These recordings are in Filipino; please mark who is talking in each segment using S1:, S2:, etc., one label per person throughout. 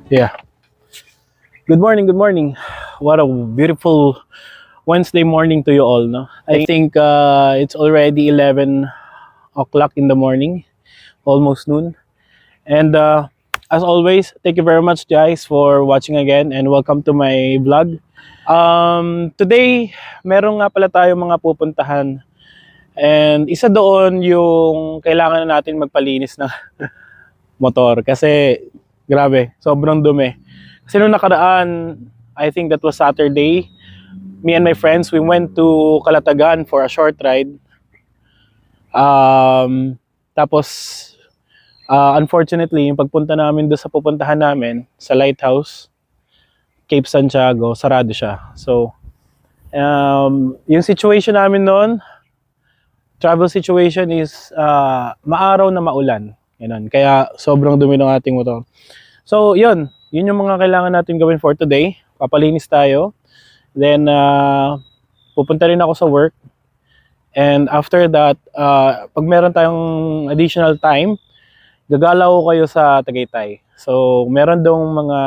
S1: Yeah. Good morning, good morning. What a beautiful Wednesday morning to you all, no? I think it's already 11 o'clock in the morning, almost noon. And as always, thank you very much guys for watching again and welcome to my vlog. Today, meron nga pala tayo mga pupuntahan. And isa doon yung kailangan na natin magpalinis ng motor kasi grabe, sobrang dumi. Kasi nung nakaraan, I think that was Saturday, me and my friends, we went to Calatagan for a short ride. Tapos, unfortunately, yung pagpunta namin doon sa pupuntahan namin, sa lighthouse, Cape Santiago, sarado siya. So, yung situation namin noon, travel situation is maaraw na maulan. Ganun. Kaya sobrang dumi ng ating motor. So, yun yung mga kailangan natin gawin for today. Papalinis tayo. Then, pupunta rin ako sa work. And after that, pag meron tayong additional time, gagalaw ko kayo sa Tagaytay. So, meron dong mga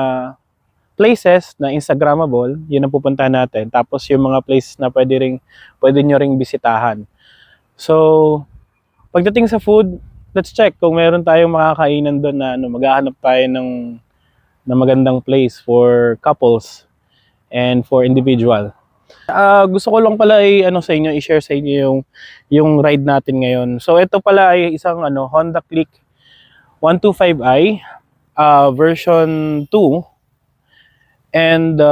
S1: places na Instagrammable, yun ang pupuntahan natin. Tapos yung mga places na pwede nyo ring bisitahan. So, pagdating sa food, let's check kung meron tayong makakainan doon na maghahanap tayo ng magandang place for couples and for individual. Gusto ko lang pala sa inyo, i-share sa inyo yung ride natin ngayon. So ito pala ay isang Honda Click 125i version 2. And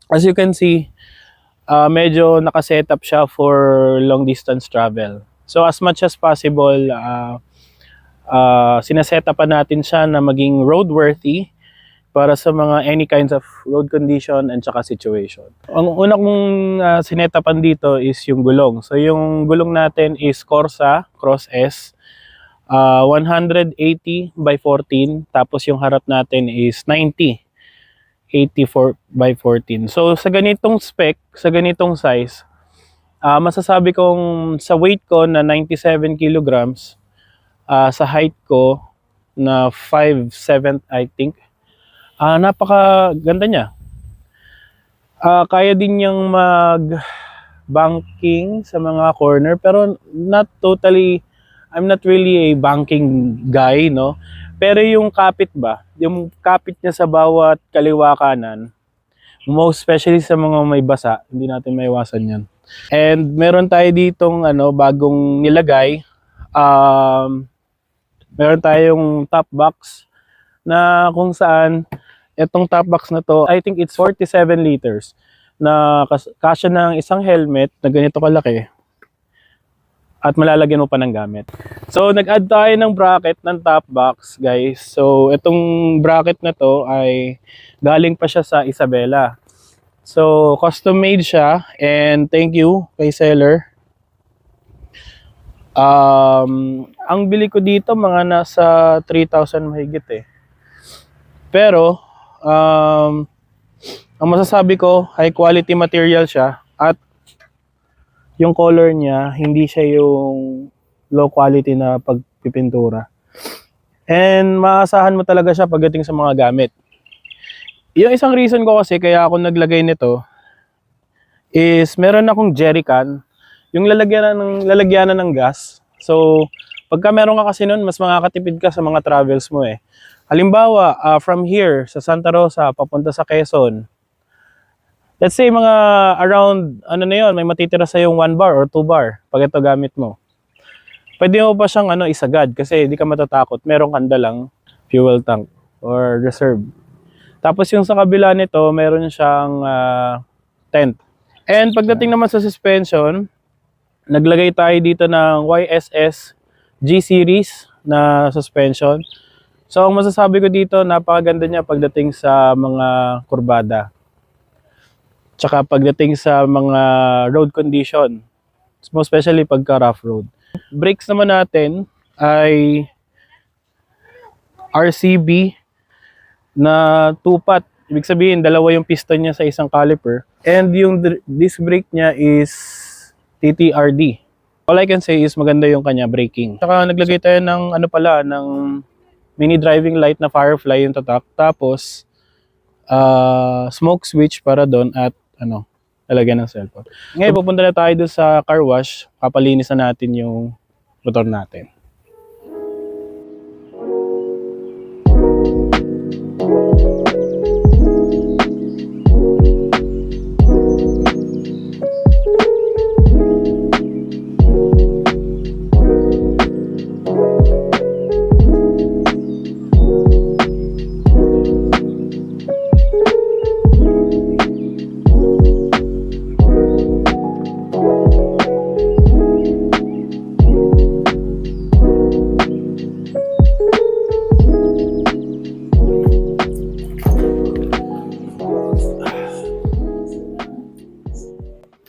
S1: as you can see, medyo naka-setup siya for long distance travel. So as much as possible, sinasetapan natin siya na maging roadworthy para sa mga any kinds of road condition and saka situation. Ang una kong sinetapan dito is yung gulong. So yung gulong natin is Corsa Cross S, 180 by 14, tapos yung harap natin is 90, 84 by 14. So sa ganitong spec, sa ganitong size, masasabi kong sa weight ko na 97 kilograms, sa height ko na 5'7", I think, napakaganda niya. Kaya din niyang mag-banking sa mga corner, pero I'm not really a banking guy, no? Pero yung kapit ba, yung kapit niya sa bawat kaliwa kanan, most especially sa mga may basa, hindi natin maiwasan yan. And meron tayo ditong bagong nilagay. Meron tayong top box na kung saan itong top box na to, I think it's 47 liters na kasya ng isang helmet na ganito kalaki at malalagyan mo pa ng gamit. So nag-add tayo ng bracket ng top box, guys. So itong bracket na to ay galing pa siya sa Isabela. So custom made siya, and thank you kay seller. Ang bili ko dito mga nasa 3,000 mahigit eh. Pero ang masasabi ko, high quality material siya, at yung color niya hindi siya yung low quality na pagpipintura. And maasahan mo talaga siya pagdating sa mga gamit. Yung isang reason ko kasi kaya ako naglagay nito is meron akong jerrycan, yung lalagyanan ng gas. So, pagka meron ka kasi nun, mas makakatipid ka sa mga travels mo eh. Halimbawa, from here, sa Santa Rosa, papunta sa Quezon, let's say mga around, may matitira sa yung 1 bar or 2 bar, pag ito gamit mo. Pwede mo pa siyang isagad kasi hindi ka matatakot. Merong kanda lang, fuel tank or reserve. Tapos yung sa kabila nito, meron siyang tent. And pagdating naman sa suspension, naglagay tayo dito ng YSS G-Series na suspension. So ang masasabi ko dito, napakaganda niya pagdating sa mga kurbada. Tsaka pagdating sa mga road condition, most especially pagka rough road. Brakes naman natin ay RCB na 2-pot. Ibig sabihin, dalawa yung piston niya sa isang caliper. And yung disc brake niya is TTRD. All I can say is maganda yung kanya braking. Saka naglagay tayo ng mini driving light na Firefly yung tatak. Tapos, smoke switch para doon at lalagyan ng cellphone. Ngayon, pupunta na tayo doon sa car wash. Papalinis na natin yung motor natin.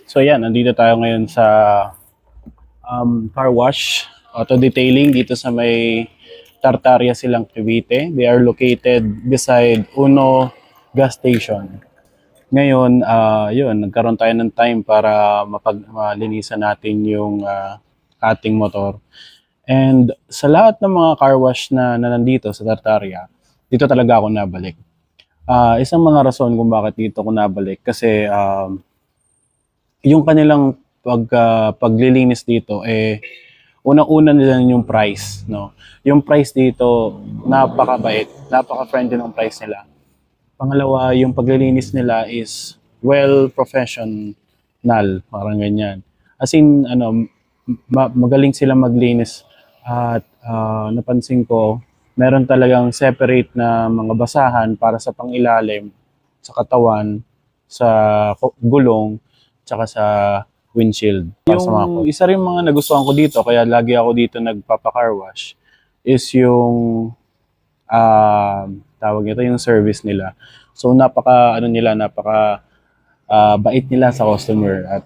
S1: So yan, nandito tayo ngayon sa car wash, auto detailing dito sa may Tartaria Silang Cavite. They are located beside Uno gas station. Ngayon, nagkaroon tayo ng time para malinisan natin yung ating motor. And sa lahat ng mga car wash na nandito sa Tartaria, dito talaga ako nabalik. Isang mga rason kung bakit dito ako nabalik kasi yung kanilang paglilinis dito unang-una nila yung price, no. Yung price dito napakabait, napaka-friendly ng price nila. Pangalawa, yung paglilinis nila is well professional, parang ganyan. As in magaling sila maglinis at napansin ko meron talagang separate na mga basahan para sa pangilalim, sa katawan, sa gulong, tsaka sa windshield. Yung isa rin mga nagustuhan ko dito, kaya lagi ako dito nagpapa-car wash, is yung tawag nito, yung service nila. So napaka bait nila sa customer at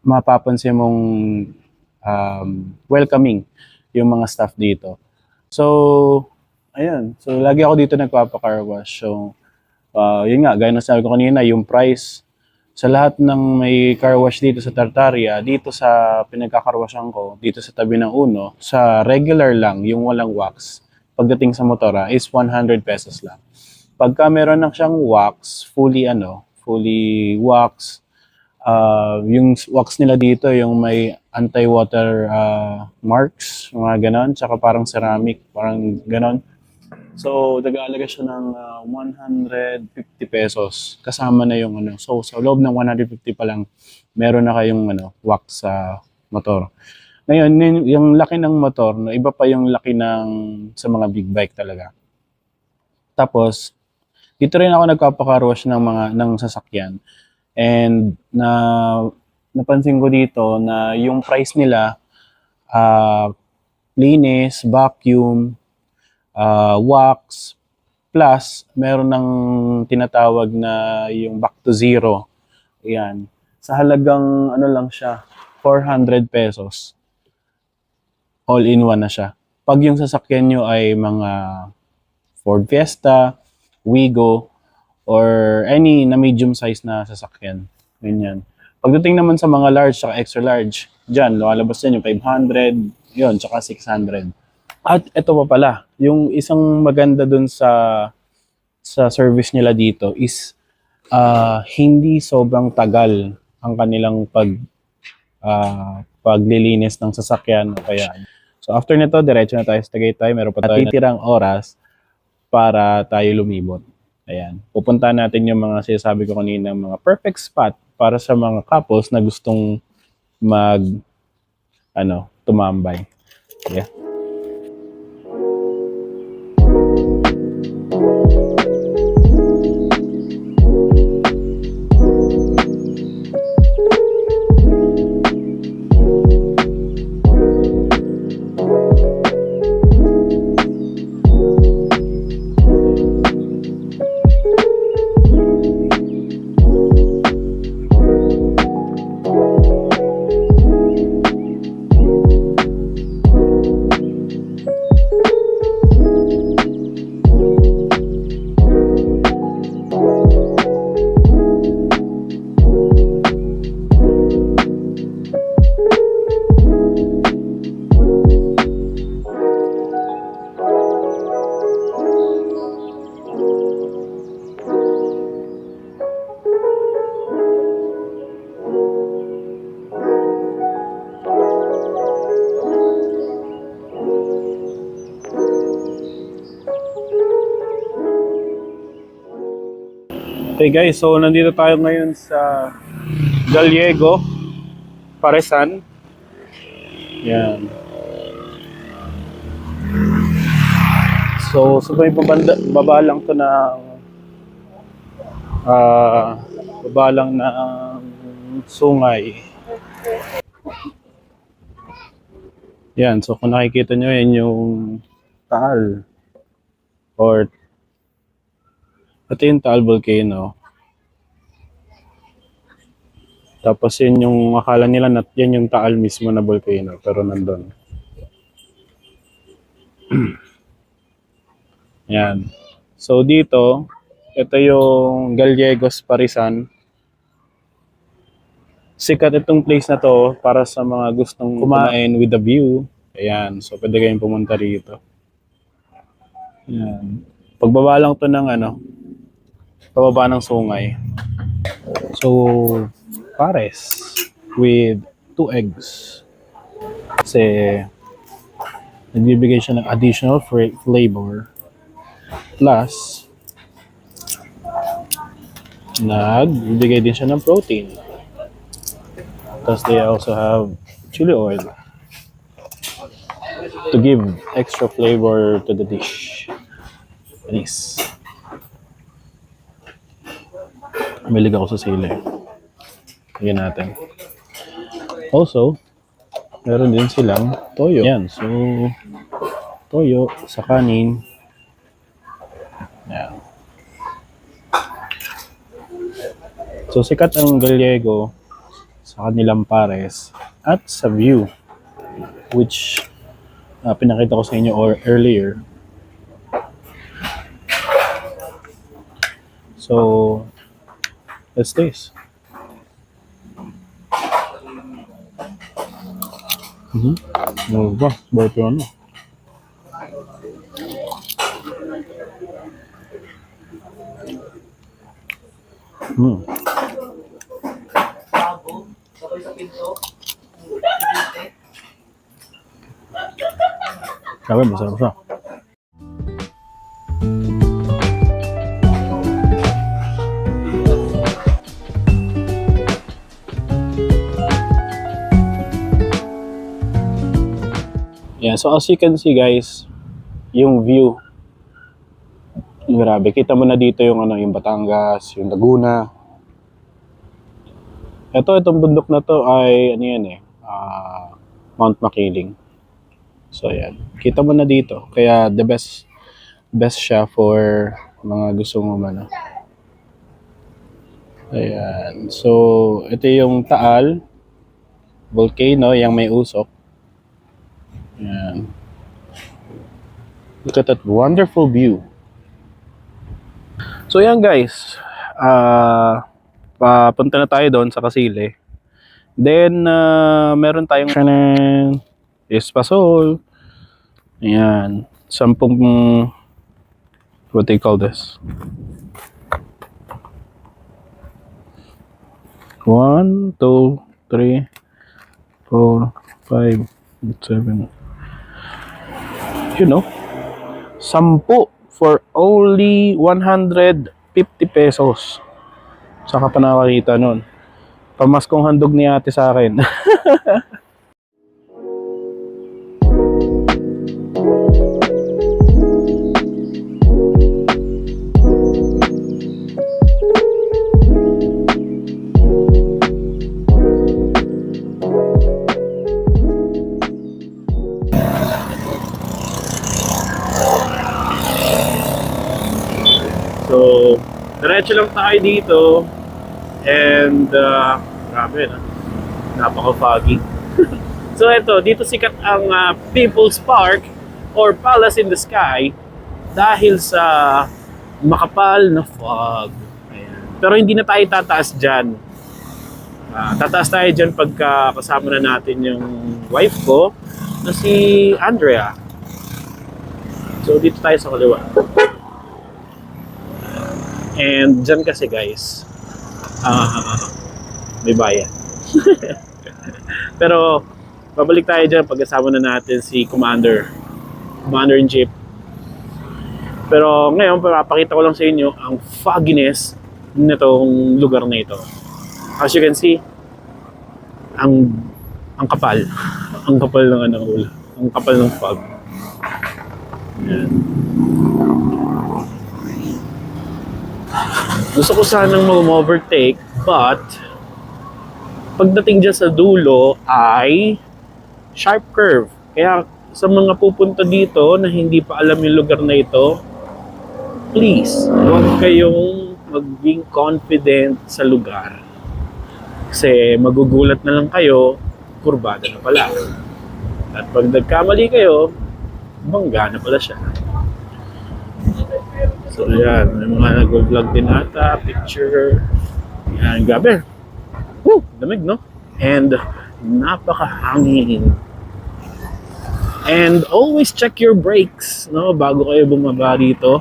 S1: mapapansin mong welcoming yung mga staff dito. So ayun, so lagi ako dito nagpapa-car wash. So yun nga, gaya ng sabi ko kanina, yung price sa lahat ng may car wash dito sa Tartaria, dito sa pinagkakarwashan ko, dito sa tabi ng Uno, sa regular lang, yung walang wax, pagdating sa motora is 100 pesos lang. Pagka meron na siyang wax, fully wax, yung wax nila dito, yung may anti-water marks, mga ganon, tsaka parang ceramic, parang ganon. So, nag-aalaga siya ng 150 pesos. Kasama na yung So, sa loob ng 150 pa lang, meron na kayong wax sa motor. Ngayon, yung laki ng motor, iba pa yung laki sa mga big bike talaga. Tapos, dito rin ako nagpapa-car-wash ng sasakyan. And napansin ko dito na yung price nila, linis, vacuum, wax, plus meron ng tinatawag na yung back to zero. Ayan. Sa halagang lang siya, 400 pesos. All in one na siya. Pag yung sasakyan nyo ay mga Ford Fiesta, Wigo, or any na medium size na sasakyan. Ganyan. Pagdating naman sa mga large at extra large, dyan, lumalabas din yung 500, yun, tsaka 600. At ito pa pala, yung isang maganda dun sa service nila dito is hindi sobrang tagal ang kanilang paglilinis ng sasakyan. Kaya, so after nito, diretso na tayo sa Tagaytay. Meron pa tayo titirang oras para tayo lumibot. Ayan. Pupuntahan natin yung mga sinasabi ko kanina, mga perfect spot para sa mga couples na gustong tumambay. Yeah. Okay guys, so nandito tayo ngayon sa Gallego, Paresan. Yan. So, sa may baba lang to ng baba lang ng sungay. Yan, so kung nakikita nyo, yan yung Taal. Or, ito yung Taal Volcano. Tapos yun yung akala nila na yan yung Taal mismo na volcano, pero nandun. Yan. So dito, ito yung Gallegos Parisan. Sikat itong place na to para sa mga gustong kumain with the view. Ayan, so pwede kayong pumunta rito. Ayan. Pagbaba lang to ng pababa ng sungay. So, pares with 2 eggs. Kasi nagbibigay siya ng additional flavor. Plus, nagbibigay din siya ng protein. Plus, they also have chili oil to give extra flavor to the dish. Nice. Mahilig ako sa sili. Lagyan natin. Also, meron din silang toyo. Yan, so toyo sa kanin. Yan. So sikat ang Gallego sa kanilang pares at sa view, which pinakita ko sa inyo earlier. So let's taste. Ano ba? Ba't yun? Sabi, masarap siya. Yeah, so as you can see guys, yung view, grabe. Kita mo na dito yung yung Batangas, yung Laguna. Itong bundok na to ay Mount Makiling. So ayan, kita mo na dito. Kaya the best siya for mga gustong umano. Ayan. So ito yung Taal Volcano, yung may usok. Ayan. Look at that wonderful view. So yan guys, papunta na tayo doon sa Kasili. Then meron tayong Espasol. Ayan, 10 what they call this? 1, 2, 3, 4, 5, 7. 10 for only 150 pesos. Saka pa nakakita nun. Pamaskong handog ni ate sa akin. So, diretso lang tayo dito. And, grabe na. Napaka-foggy. So, dito sikat ang People's Park or Palace in the Sky dahil sa makapal na fog. Ayan. Pero hindi na tayo tataas dyan. Tataas tayo dyan pagka kasama na natin yung wife ko na si Andrea. So, dito tayo sa kaliwa. And dyan kasi guys, may bayan. Pero babalik tayo dyan pagkasama na natin si Commander-in-Chief. Pero ngayon, papakita ko lang sa inyo ang fogginess nitong lugar na ito. As you can see, ang kapal. Ang kapal ng ano, ang kapal ng fog. Yan. Gusto ko sanang mag-overtake, but pagdating dyan sa dulo ay sharp curve. Kaya sa mga pupunta dito na hindi pa alam yung lugar na ito, please, huwag kayong maging confident sa lugar. Kasi magugulat na lang kayo, kurbada na pala. At pag nagkamali kayo, bangga na pala siya. So yan, may mga nag-vlog din ata, picture. Yan, gabi. Woo, damig, no? And napakahangin. And always check your brakes, no, bago kayo bumaba dito.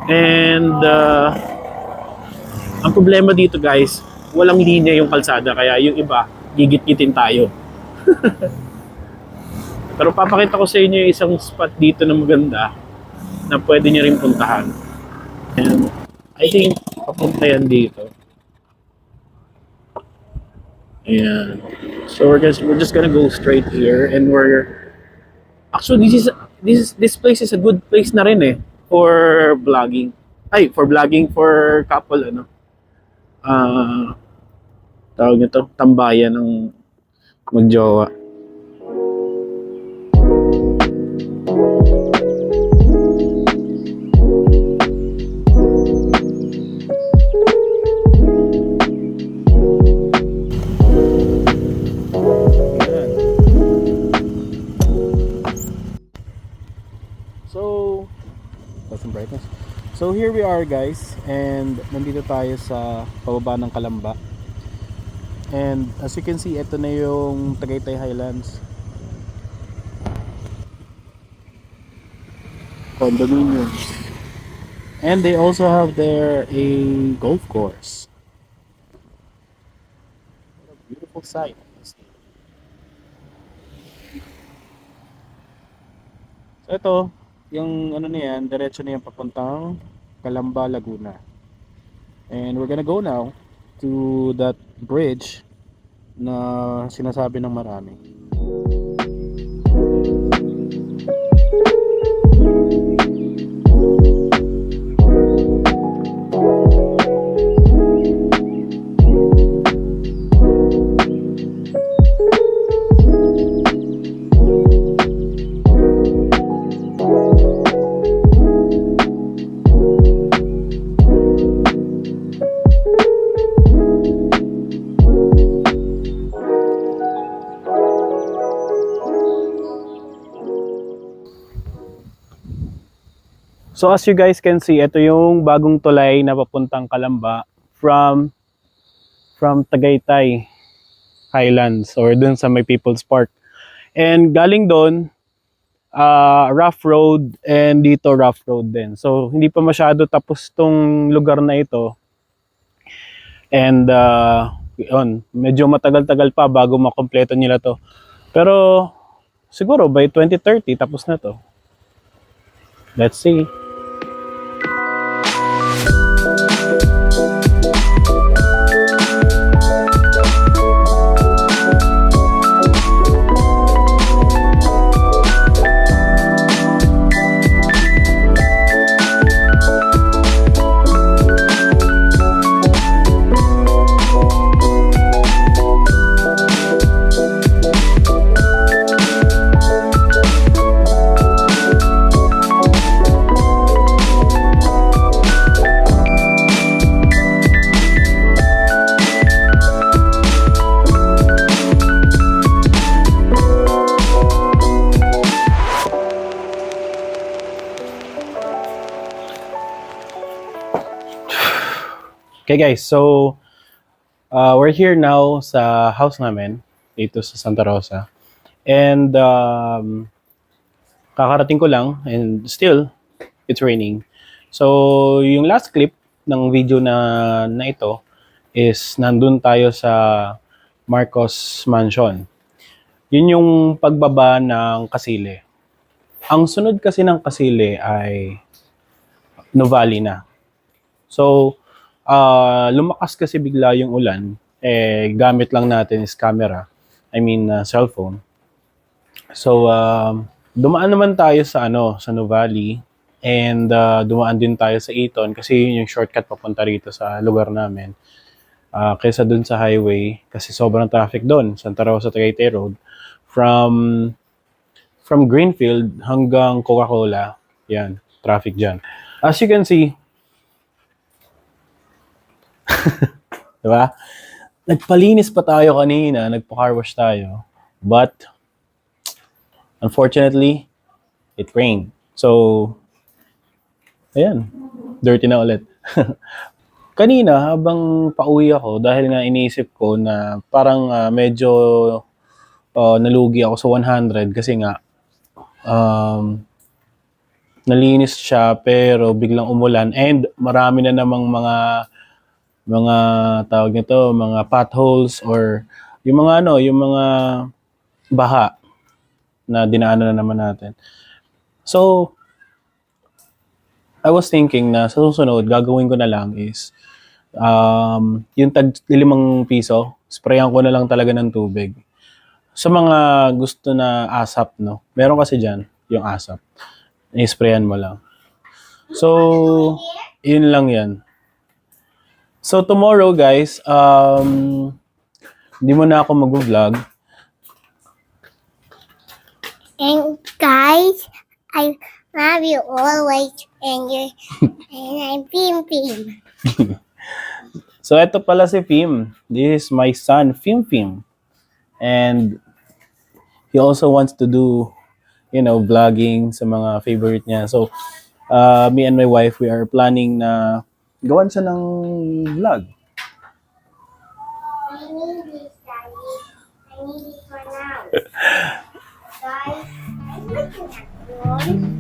S1: And ang problema dito, guys, walang linya yung kalsada, kaya yung iba gigit-gitin tayo. Pero papakita ko sa inyo yung isang spot dito na maganda na pwede nyo rin puntahan. And I think papunta yan dito. Ayan. So we're just gonna go straight here, and we're actually this place is a good place na rin eh for vlogging. Ay, for vlogging for couple ano. Tawag nito, tambayan ng magjowa. So here we are, guys, and nandito tayo sa pababa ng Kalamba. And as you can see, ito na yung Tagaytay Highlands condominiums. And they also have there a golf course. What a beautiful sight. So ito, yung ano na yan, diretso na yan papuntang Calamba, Laguna. And we're gonna go now to that bridge na sinasabi ng marami. So as you guys can see, ito yung bagong tulay na papuntang Calamba from Tagaytay Highlands, or dun sa may People's Park. And galing doon, rough road, and dito rough road din. So hindi pa masyado tapos tong lugar na ito. And yun, medyo matagal-tagal pa bago makompleto nila to. Pero siguro by 2030 tapos na to. Let's see. Okay guys, so we're here now sa house namin dito sa Santa Rosa. And kakarating ko lang, and still it's raining. So yung last clip ng video na ito is nandun tayo sa Marcos Mansion. Yun yung pagbaba ng Kasile. Ang sunod kasi ng Kasile ay Nuvali na. So lumakas kasi bigla yung ulan, gamit lang natin is camera. I mean, cellphone. So, dumaan naman tayo sa sa Nuvali, and dumaan din tayo sa Eton kasi yun yung shortcut papunta rito sa lugar namin. Kaysa dun sa highway kasi sobrang traffic doon, Santa Rosa Tagaytay Road, from Greenfield hanggang Coca-Cola. Yan, traffic dyan. As you can see, di ba? Nagpalinis pa tayo kanina, nagpa-car wash tayo. But, unfortunately, it rained. So, ayan, dirty na ulit. Kanina, habang pauwi ako, dahil nga iniisip ko na parang medyo nalugi ako sa 100 kasi nga, nalinis siya pero biglang umulan and marami na namang mga tawag nito, mga potholes or yung mga yung mga baha na dinaanan na naman natin. So, I was thinking na sa susunod, gagawin ko na lang is, yung tag 5 piso, sprayan ko na lang talaga ng tubig. Sa mga gusto na asap, no? Meron kasi dyan, yung asap. I-sprayan mo lang. So, yun lang yan. So, tomorrow, guys, hindi mo na ako mag-vlog.
S2: And guys, I love you always, and I'm Pim Pim.
S1: So, ito pala si Pim. This is my son, Pim Pim. And he also wants to do, vlogging sa mga favorite niya. So, me and my wife, we are planning na gawan siya ng vlog.
S2: I need this, Daddy. I need this for now. Guys, I'm looking at one.